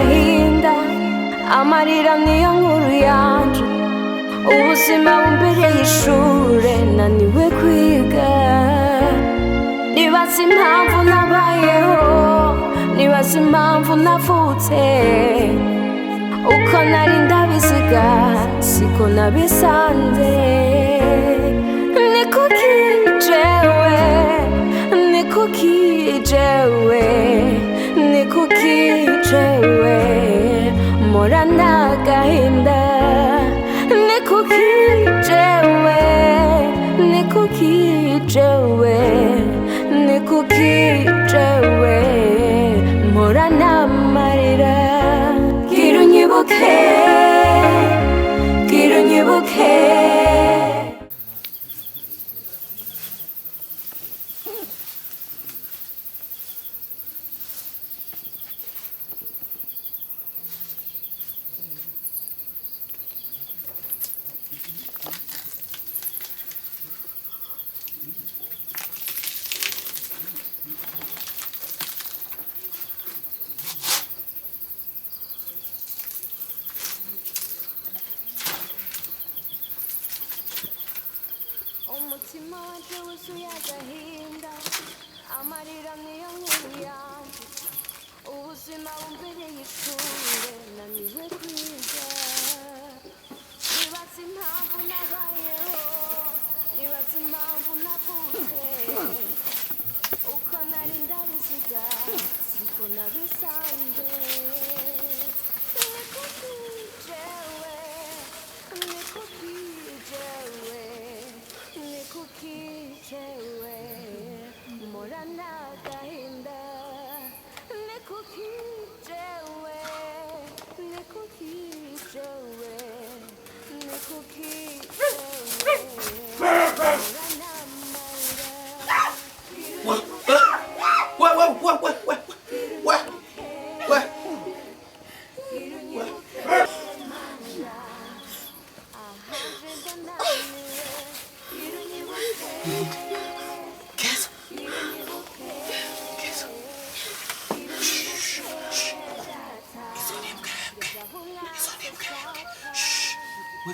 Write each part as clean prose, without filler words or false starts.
agahinda amarira niyo nkuru yanje ubuzima bumbereye ishure naniwe kwiga nibaza impamvu nabayeho nibaza impamvu navutse uko nari ndabisiga siko nabisanze ni kuki jewe ni kuki jewe ni kuki jewe morana agahinda ni kuki jewe ni kuki jewe ni kuki jewe morana amarira gira unyibuke gira unyibuke umutima wanje wuzuye agahinda amarira niyo nkuru yanje ubuzima bumbereye ishure naniwe kwiga nibaza impamvu nabayeho nibaza impamvu navutse uko nari ndabisiga siko nabisanze ni kuki jewe ni kuki jewe ni kuki jewe morana agahinda ni kuki jewe ni kuki jewe ni kuki jewe morana amarira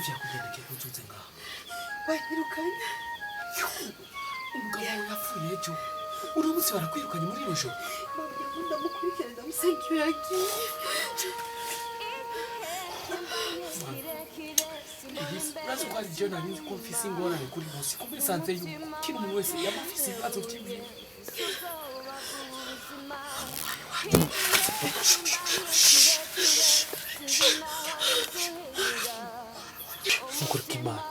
vyakugendekera utunze ngaho wanyirukanye umugabo wawe yapfuye ejo uno munsi barakwirukanye muri iro joro ndamukurikira ndamusanga iyo yagiye urazi ko hari ivyo nari nzi ko mfise ingorane kuri bose kuko bisanze yuko kino umuntu wese yaba afise ibibazo vyiwe nukuri k'Imana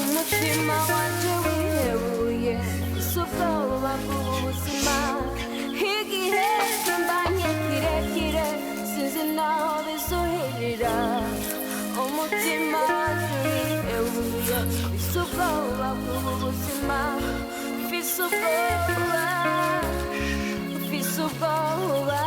umutima wanje wihebuye ubwoba bw'ubuzima igihe mbanye kirekire sinzi naho bizoherera umutima wanje wihebuye ubwoba bw'ubuzima mfise ubwoba mfise ubwoba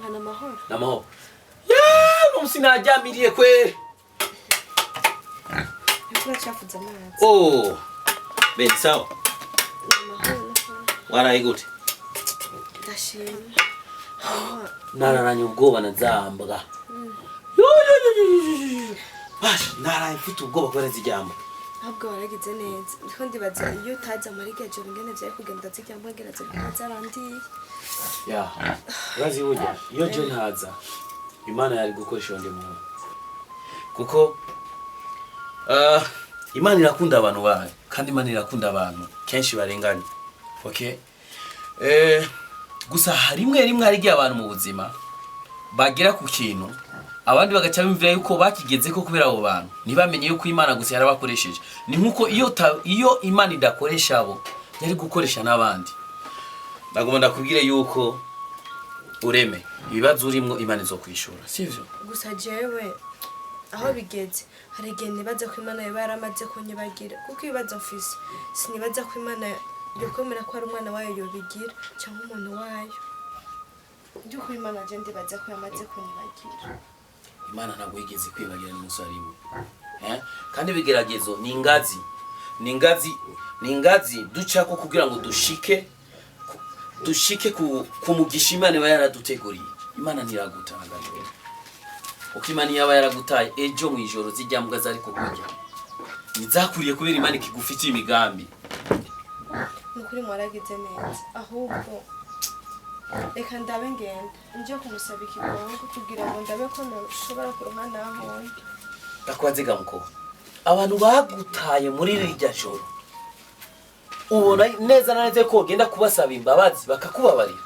Mana mahoro. Namahoro. Ya, musi najamiriye kwere. Nikuwa chafuza amazi. Oh. Ben sawa. Mahoro. Waraye gute? Ndashima. Nararanye ubwoba nazambwa. Bash, naraye mfite ubwoba kubera zijyamba. Ntabwo waragize neza. Ndiko ndibaza iyo utaza muri gajoro ngene vyaye kugenda zijyamba ngeraza zarandiye. Ya. Urazi ujya. Iyo je ntaza. Imana yari gukoresha undi muntu. Kuko Imana irakunda abantu bayo kandi Imana irakunda abantu kenshi barenganye. Okay? Gusa rimwe hari igihe abantu mu buzima bagera ku kintu abandi bagaca bimvira yuko bakigeze ko kubera abo bantu ntibamenye yuko Imana gusa yarabakoresheje. Ni nkuko iyo Imana idakoresha abo yari gukoresha n'abandi. Nagomba ndakubwire yuko ureme ibibazo urimo Imana izokwishura, sivyo? Gusa jewe aho bigeze hari igihe nibaza ko Imana yaba yaramaze kunyibagira kuko ibibazo mfise sinibaza ko Imana yokwemera ko ari umwana wayo yobigira cyangwa umuntu wayo. Ndiko Imana je ndibaza ko yamaze kunyibagira. Imana ntabwo yigeze kwibagira n'umusarimo. Kandi bigeragezo ni ingazi ducako kugira ngo dushike ku mugisha Imana iba yaraduteguriye. Imana ntiragutanga. Uko Imana yaba yaragutaye ejo mu ijoro zijyambwa zari kukurya. Nizakuriye kubera Imana ikigufitiye imigambi. Nukuri mwaragize neza ahubwo reka ndabe ngenda nje kumusaba ikigongo kugira ngo ndabe ko nashobora kuruhana aho. Ndakwaziga muko abantu bagutaye muri rirya joro ubona neza na neza ko genda kubasaba imbabazi bakakubabarira.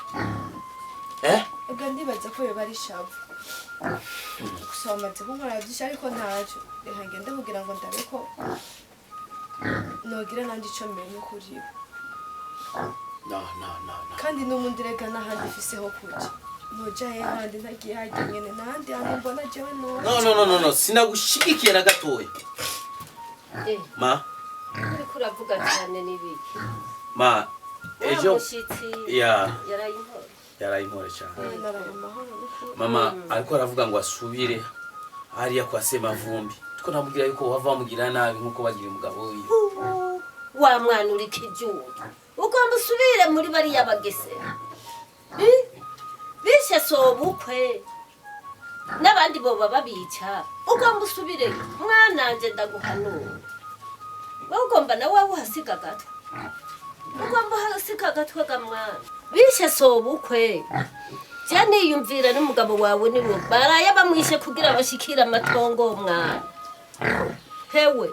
Ega ndibaza ko yoba ari shavu. Gusa bamaze kunkora byinshi ariko ntacyo. Reka ngende kugira ngo ndabe ko nogira nandi ico menye kuri bo. No. Kandi n'umundi rega n'ahandi fiseho kuja. Nojaye handi ntagiye hagenyene n'ahandi hantu mbona jewe No, sinagushigikiye na gatoya. Ma? Uriko uravuga cyane n'ibiki? Ma, ejo ya yarayimpore cyane. Mama ariko aravuga ngo asubire hariya kwa Semavumbi. Tuko namubwira yuko wava mugira nabi nkuko bagira umugabo wiwe. Wa mwana uri kijuru. Ugomba usubire muri bari yabagesera. Bishe sobukwe. Nabandi bo babica. Ugomba usubire mwana nje ndaguhanura. Ugomba nawe uhasiga gato. Ugomba uhasiga gato gamwana. Bishe sobukwe. Jani yumvira n'umugabo wawe niwe baraye bamwishe kugira bashikira amatongo mwana. Hewe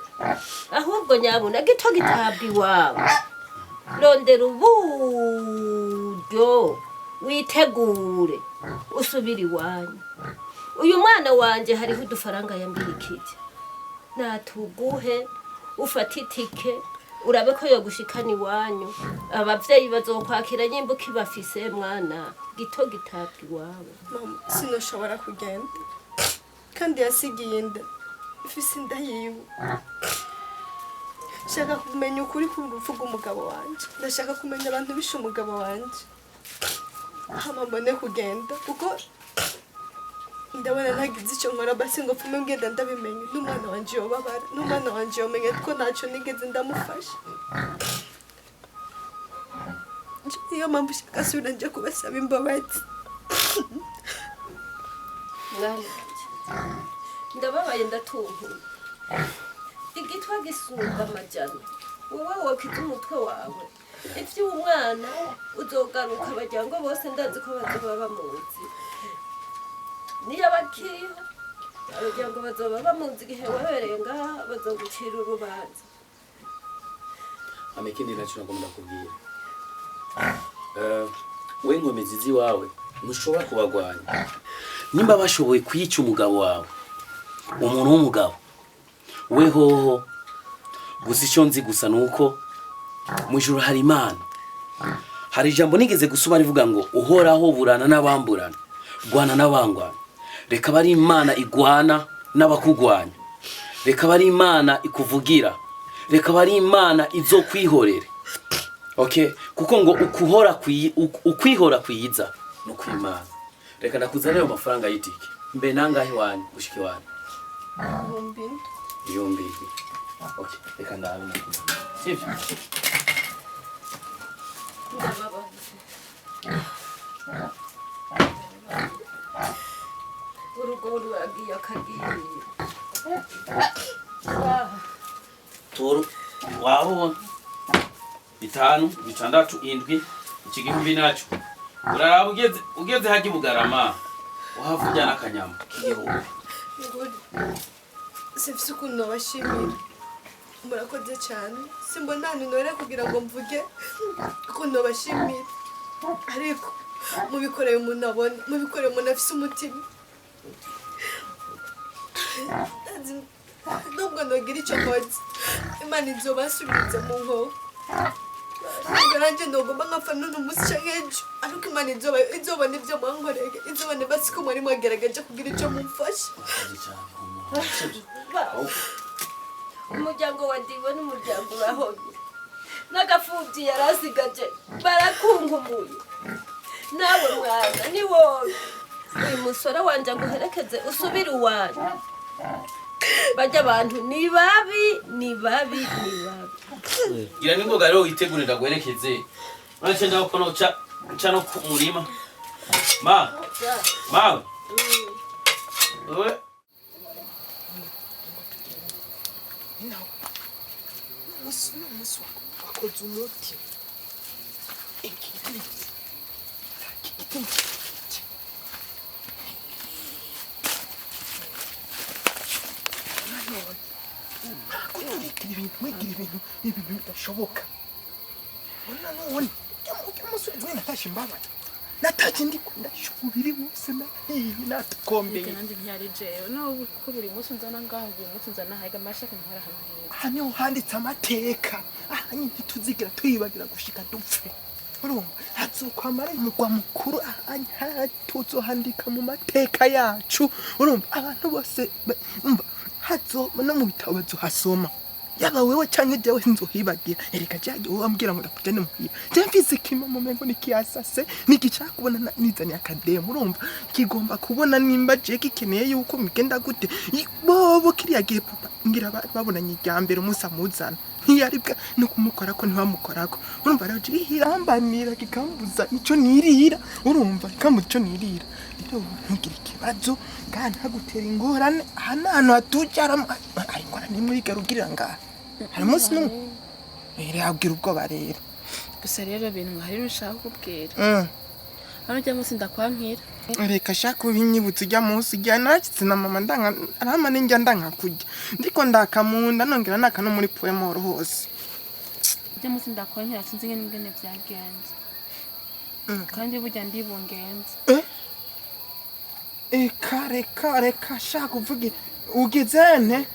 ahubwo nyabuna gito gitabwi wawe. Rondera uburyo witegure usubira iwanyu. Uyu mwana wanje hariho udufaranga yambikije. Natuguhe ufata itike urabe ko yo gushikana iwanyu. Abavyeyi bazokwakira nyimbuka bafise mwana gito gitabwi wawe. Mama sinoshobora kugenda. Kandi yasigiye inda. Ifise inda yiwe. Shaka kumenya ukuri ku rupfu rw'umugabo wanje. Ndashaka kumenya abantu bishe umugabo wanje. Hama mbone kugenda kuko ndabona ntagize icyo nkora basi ngo pfume ngenda ndabimenye. N'umwana wanje yobabara. N'umwana wanje yomenye ko ntacyo nigeze ndamufasha. Iyo mpamvu shaka sura nje kubasaba imbabazi. Ndababaye ndatuntu. Igitwa gisumba amajyana. Wowe wakita umutwe wawe. Ivyo umwana uzogaruka bajyango bose ndazi ko bazoba bamuzi. Niyo bakiriho abajyango bazoba bamuzi igihe wabereye ngaha bazogucira urubanza. Amekindi nacho nagomba kubwira. We nkomezi ziwawe ntushobora kubagwanya. Nimba bashoboye kwica umugabo wawe. Umuntu w'umugabo. We hoho gusa icyo nzi gusa nuko mu ijuru hari Imana. Hari ijambo nigeze gusoma rivuga ngo uhoraho burana n'abamburana, rwana n'abangwana. Reka bari Imana igwana n'abakugwanya. Reka bari Imana ikuvugira. Reka bari Imana izo kwihorere. Okay, kuko ngo ukwihora kwiyiza no kwimana. reka ndakuzanira ayo mafaranga y'itike mbe nangahe wani gushika wani ibihumbi okay reka ndabe sivyo urugo rwagiye akagiye toro wabona 5 6 7 ikigihumbi naco uraraba ugeze haji Bugarama wahavujana akanyama k'igihumbi sifise ukuntu nabashimira murakoze cyane simbona none kugira ngo mvuge ukuntu nabashimira ariko mubikoreye umuntu abona mubikoreye umuntu afise umutima nubwo nogira icyo nkoze Imana izobasubiriza mu nkoho Garanje ndogomba nkapfa none umunsi canke ejo ariko Imana izobona ivyo mwankoreye izobona basi ko mwari mwagerageje kugira icyo mumfasha umuryango wa Diwe n'umuryango urahomye n'agafubyi yarasigaje barakunkumuye nawe mwana ni wowe uyu musore wanje aguherekeze usubire iwanyu bajya abantu ni babi gira n'ingoga rero witegurira guherekeze urace ndaho kono ca no ku murima mawe wewe Nusu wakoze umuti mwigira ibintu bidashoboka none umusore natashe imbabara nataje ndikunda shubiri wose natukombeye kandi ntiyari jewe no ko buri munsi nzana ngaho buri munsi nzana haga mashaka ntara hamwe hano handitse amateka ahanye ntituzigira tuyibagira gushika dupfe urumva hazokwamara umugwa mukuru ahanye hatuzohandika mu mateka yacu urumva abantu bose umva hazo no mu bitabo bazohasoma yaba wewe canke jewe sinzohibagira ereka jaje wowe ambwira ngo ndakujane muhiba je mfise kima mu mengo nikiyasase nigica kubona nizani akademo urumva kigomba kubona nimba je kikeneye yuko migenda gute bobo kiriya gihe papa ngira babonanye iryambere umusa muzana ntiyaribwa no kumukora ko ntibamukorako urumva rero jihirambanira kikambuza ico nirira urumva kikambuza ico nirira rero ntugira ikibazo kandi hagutera ingorane hanano hatujara ingorane muri garugirira ngaha hari munsi n'umwe abwira ubwoba rero gusa rero bintu hari rushaka kubwira hano jya munsi ndakwankira reka shaka ubinyibutse ujya munsi ujya nakitse na mama ndanga arama ninjya ndanka kujya ndiko ndakamunda nongera naka no muri poemoro hose jya munsi ndakwankira sinzi ngene byagenze kandi burya ndibungenze reka shaka uvuge ugezene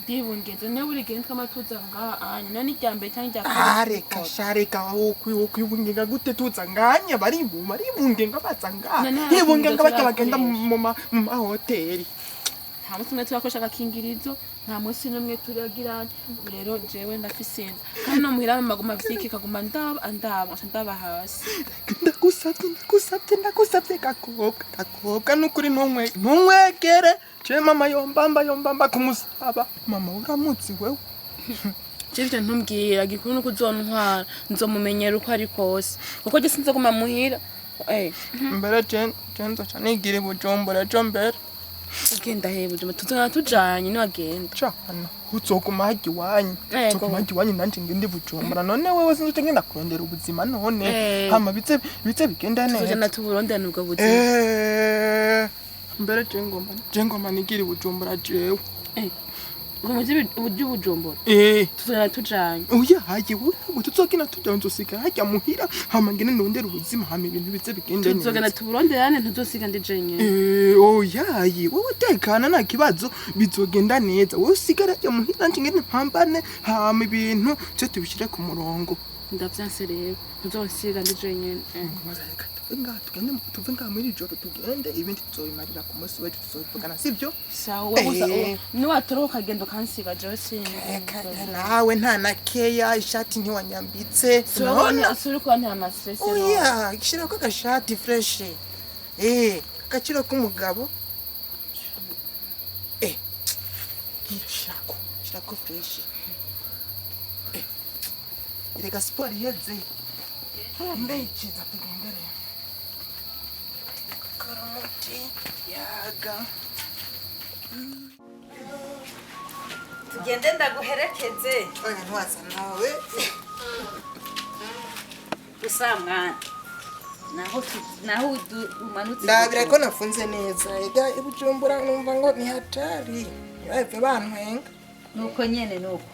ndibungenze ne buri gihe twamatuza ngaha anya none iryambere cyangwa irya reka shareka wokwibungenga gute tuza nganya baribungenga bazanga ibungenga bagenda mu mahoteli nta munsi umwe turakoresha agakingirizo nta munsi n'umwe turagira rero jewe ndafisinda kandi no muhira maguma vyiki kaguma ndaba hasi ndagusabye gakobwa nukuri ntumwegere je mama yombamba kumusaba mama uramutse wewe Jevyo ntumbwira gikuru nuko uzontwara nzomumenyera uko ari kose kuko je sinze guma muhira mbere jenzo canigire Bujumbura jo mbere ugenda hebuje tuzana tujanye ni wagenda cana uzoguma haji wanyu uzoguma haji wanyu nanje ngende Bujumbura none wewe sinje ngenda kurondera ubuzima none hama bize bigenda neza tujana tuburondera ubwo buzima mbere jengoma nigire Bujumbura jewe Umuzi Bujumbura tuzana tujanye oya haje wowe tuzogina tujanzosika hajya muhira hama ngene ndondera ubuzima hama ibintu bize bigenda neza tuzogana tuburonderane ntuzosiga ndijenye oya wowe tekana nta kibazo bizogenda neza wowe usigara hajya muhira nje ngene mpambane hama ibintu cyo tubishire ku murongo ndavyanse rero ntuzosiga ndijenye tuve ngaha muri ijoro tugende ibindi tuzobimarira ku munsi wetu tuzobivugana sibyo sawa niwatoroka ukagenda ukansiga jewe sinzi nawe nta na keya ishati ntiwanyambitse suri kuba nta mastress oya shirako agashati fresh agaciro k'umugabo shirako fresh reka siporo iheze ndayikiza tugendere karoti yaga tugende ndaguherekeze oya ntwaza nawe gusa mwana naho umanutse ndabira ko nafunze neza ega ibujumbura numva ngo ni hatari bave bantwenga nuko nyene nuko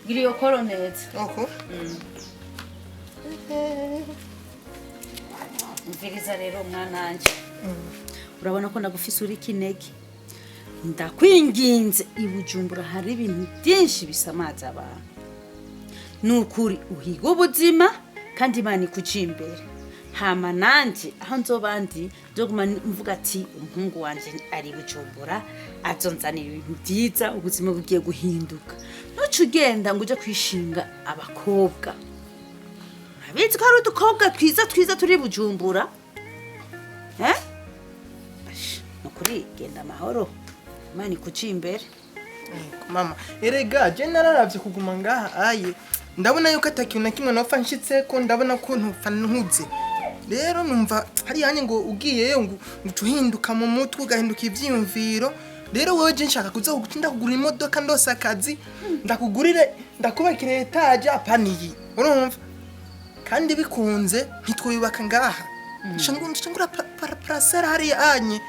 giriyo koro neza nuko mviriza rero mwananje urabona ko ndagufise uri kinege ndakwinginze ibujumbura hari ibintu byinshi bisamaza abantu nukuri uhiga ubuzima kandi Imana ikuci imbere hama nanje aho nzobandi nzoguma mvuga ati umuhungu wanje ari Bujumbura azonzanira ibintu byiza ubuzima bugiye guhinduka nuco ugenda ngo uje kwishinga abakobwa abizi ko ari udukobwa twiza turi Bujumbura nukuri genda amahoro Imana ikuci imbere mama erega je nararavye kuguma ngaha aye ndabona yuko atakintu na kimwe nopfa nshitse ko ndabona ko ntupfa ntuze rero numva hari yanye ngo ugiyeyo ngo uhinduka mu mutwe ugahinduka ivyiyumviro rero wewe je nshaka kuza gutinda kugura imodoka ndose akazi ndakugurire ndakubakira etaje apaniyi urumva kandi bikunze ntitwubaka ngaha shangura parasera hari anye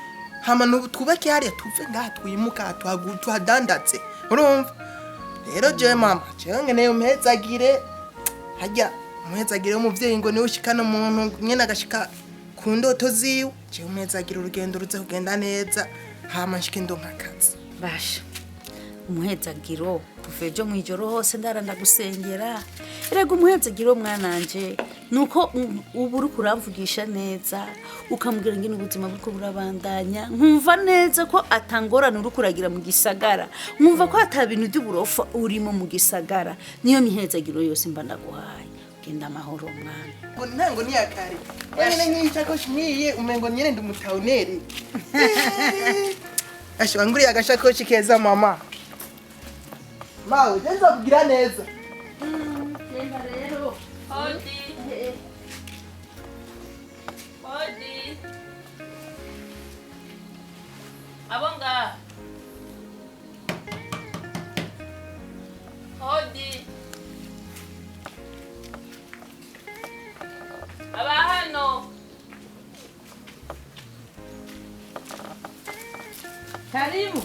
hama no twubake hari tuve ngaha twimuka tuhadandatse urumva rero je mama cyangwa ne umhezagire hajya umhezagire umuvyeyi ngo niwe ushikana umuntu nyene agashika ku ndoto ziwe je umhezagire urugendo ruze kugenda neza hama nshike ndonka akazi basha umuhezagiro kuvejo mwijoro hose ndaranda gusengera erega umuhezagiro mwananje nuko uburi kuramvugisha neza ukamubwira ngene ubuzima bwo burabandanya nkumva neza ko atangorana uri kuragira mu gisagara nkumva ko atabintu by'uburofa urimo mu gisagara niyo mihezagiro yose mba ndaguhaye genda amahoro mwana ngo ntango ni yakare nyene nk'icyakoshi mwiye umengo nyene ndumutauneri ashwanguriye agashakoshi keza mama mawe neza kugira neza genda rero Hodi. Abonga. Hodi. Aba hano. karibu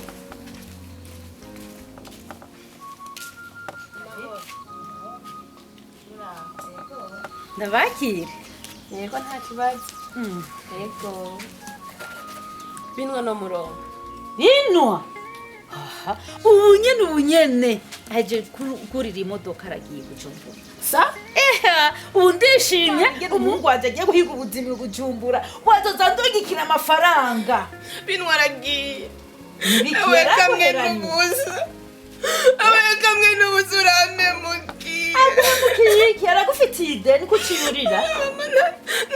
ndabakire Yego nta kibazo. Yego. Binwa no murongo. binwa aha ubunyene aje kurira imodoka aragiye Bujumbura Sa? ubu ndishimye umuhungu wanje agiye guhiga ubuzima Bujumbura wazoza ndogikira amafaranga Binwa aragiye. Nibikira kamwe n'ubusa. Abaye kamwe n'ubusa uramemukiye. Agumukiyiki aragufitiye ideni kuciyurira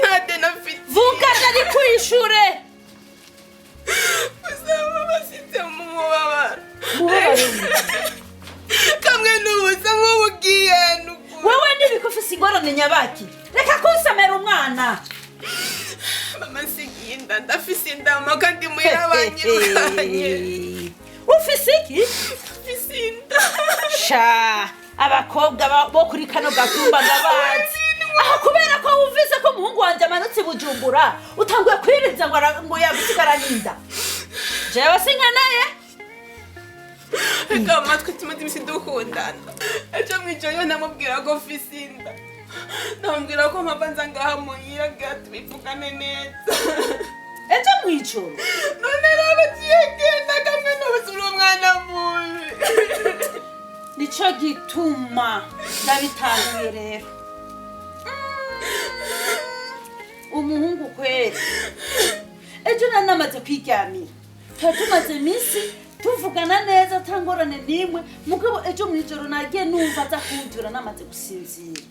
Nta deni afite. vuga ari kwishure Usaba basitse mu mubabaro. mubabarumwe Kamwe n'ubusa nk'ubugiye nuko. wewe ndibikufise ingorane nyabaki reka kunsamera umwana Mama siginda ndafise indama kandi muhira abanyirukanye. ufise iki Ufise inda. sha abakobwa bo kuri kano gatumba ndabazi aha kubera ko wumvise ko umuhungu wanje amanutse Bujumbura utanguye kwiriza ngo yagusigara ninda jewe sinkeneye Ega matwe tumaze imisi dukundana. Ejo mwijoro namubwira ko ufise inda. Namubwira ko mpava nza ngaha muhira gatubivugane neza. ejo mwijoro None rero agiye genda kamwe n'ubuzima umwana mubi. nico gituma ndabitahuye rero umuhungu kweli ejo nanamaze kwiryamira tumaze iminsi tuvugana neza tangorane nimwe mugabo ejo mwijoro nagiye numva aza kunjura namaze gusinzira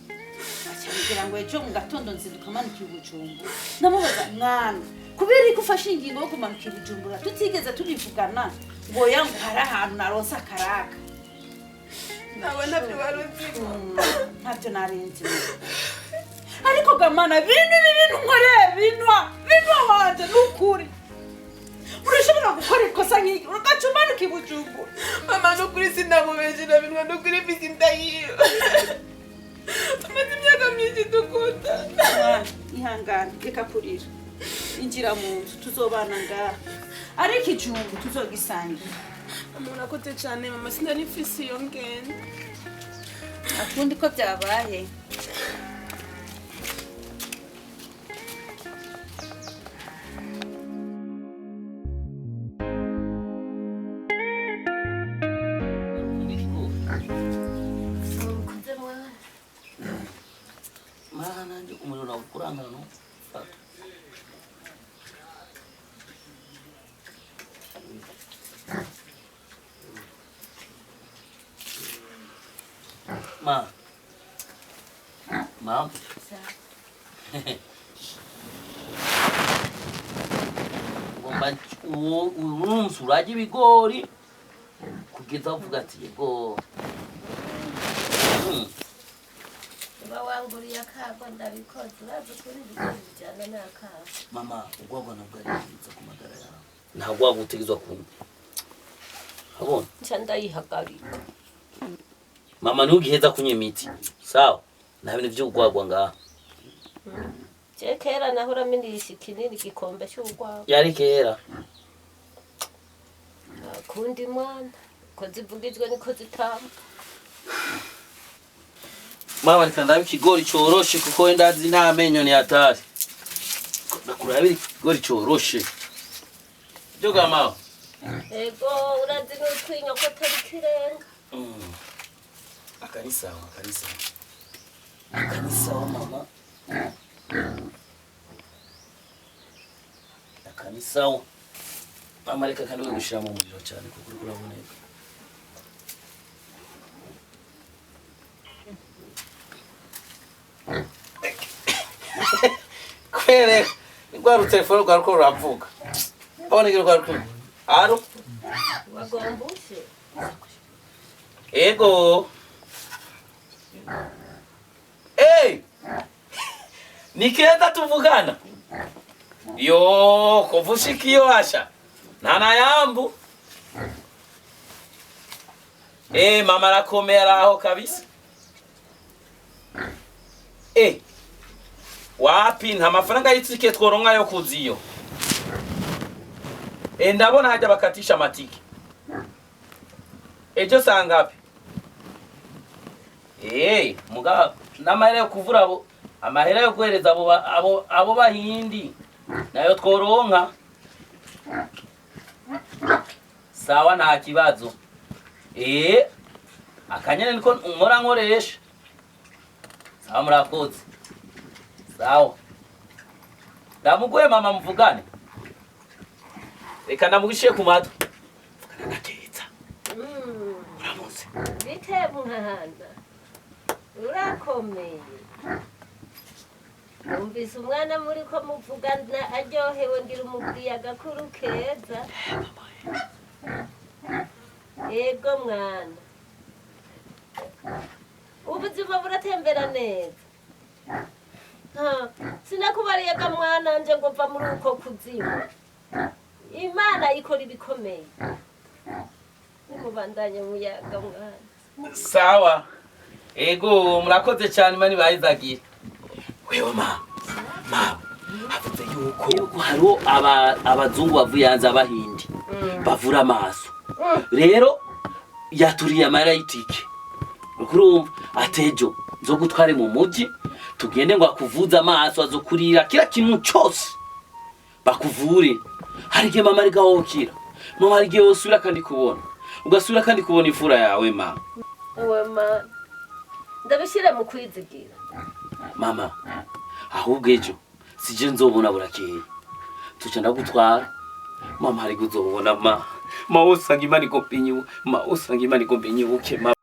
kugira ngo ejo mu gatondo nzinduka manukira Bujumbura ndamubaza mwana kubera ko ufashe ingingo yo kumanukira Bujumbura tutigeze tubivugana ngo yangu hari ahantu naronse akaraka nabona byo waruziko ntacyo narinzi ariko gamana bintu nkoreye binwa wanje n'ukuri urashobora gukora ikosa nk'iri ugacumanuka i Bujumbura mama n'ukuri sinamubeje na binwa n'ukuri mfite indayiyo tumaze imyaka myinshi dukunda ihangane reka kurira injira mu nzu tuzobana ngaha ariko ijumbu tuzogisangira umuntu akoze cyane mama sinari mfise iyo ngendo akundi ko byabaye Mom. Ngomba urumsuraje ibigori kugeza uvuga ati yego. Ba wanguriye akagwa ndabikoze uraza kuri ibigori bijyana n'akaga. Mama ugwagwa nabwo ariza ku magara yawe. Ntabwo wagutegezwa kunywa. Abona? Nca ndayihagarika. Mama ntugiheza kunywa imiti. Sawa? Nta bintu by'ugwagwa ngaha. Je kera nahora minisha ikinini gikombe cy'ugwagwa. Yari kera. Kundi mwana ko zivugijwe niko zitamba. Mama reka ndabe ikigori cyoroshe kuko wenda azi nta menyo ni hatari. Ndakurabira ikigori cyoroshe. Byo gama. Ego urazi n'utwinyo ko tari kirenga. Akari sawa mama. Akari sawa. Mama reka kandi gushira mu muriro cyane kuko uri kuraboneka. Kwere ngwa telefone rwa ruko ruravuga. Abone ngiro rwa ruko. Aro? Wagombushe. Ego. Hey! Nikenda tuvugana. Yo, kovushikio asha. Nana yambu. Mama rakomera aho kabisa. Wapi nta mafaranga y'itike tworonka yo kuziyo. Ndabona hajya bakatisha amatike. Ejo sangapi? Muga n'amahera yo kuvura amahera yo kwereza abo bahindi nayo tworonka. Sawa nta kibazo. Akanyene niko nkora nkoresha. Sawa murakoze. Sawa. Ndamugoye mama mvugane. Reka ndamugishiye ku matwi. Mvugana nakeza. Uramutse. Bite muhanda. Urakomeye. Numvise umwana muri ko muvugana aryohewe ngira umubwiye agakuru keza. Ego mwana. Ubuzima buratembera neza. Sinakubariye ga mwana nje ngo va muri uko kuzima. Imana ikora ibikomeye. Nimubandanye muyaga mwana. Sawa. Ego murakoze cyane mani bayizagira. Wewe mama. Havuze yuko haro abazungu bavuye hanze abahindi. Bavura amaso. Rero yaturiye amara y'itike. Ukurumva atejo zo gutware mu muji tugende ngo akuvuza amaso azokurira kila kintu cyose. Bakuvure. Harige mama ari gahokira. Mama harige osura kandi kubona. Ugasura kandi kubona ifura yawe mama. Ewe mama. Ndabishira mu kwizigira. Mama. Ahubwo ejo sije nzobona burakeye. Tuca ndagutwara. Mama hari guzobona ma. Ma usanga imani kompinyu, ma usanga imani kompinyu uke ma.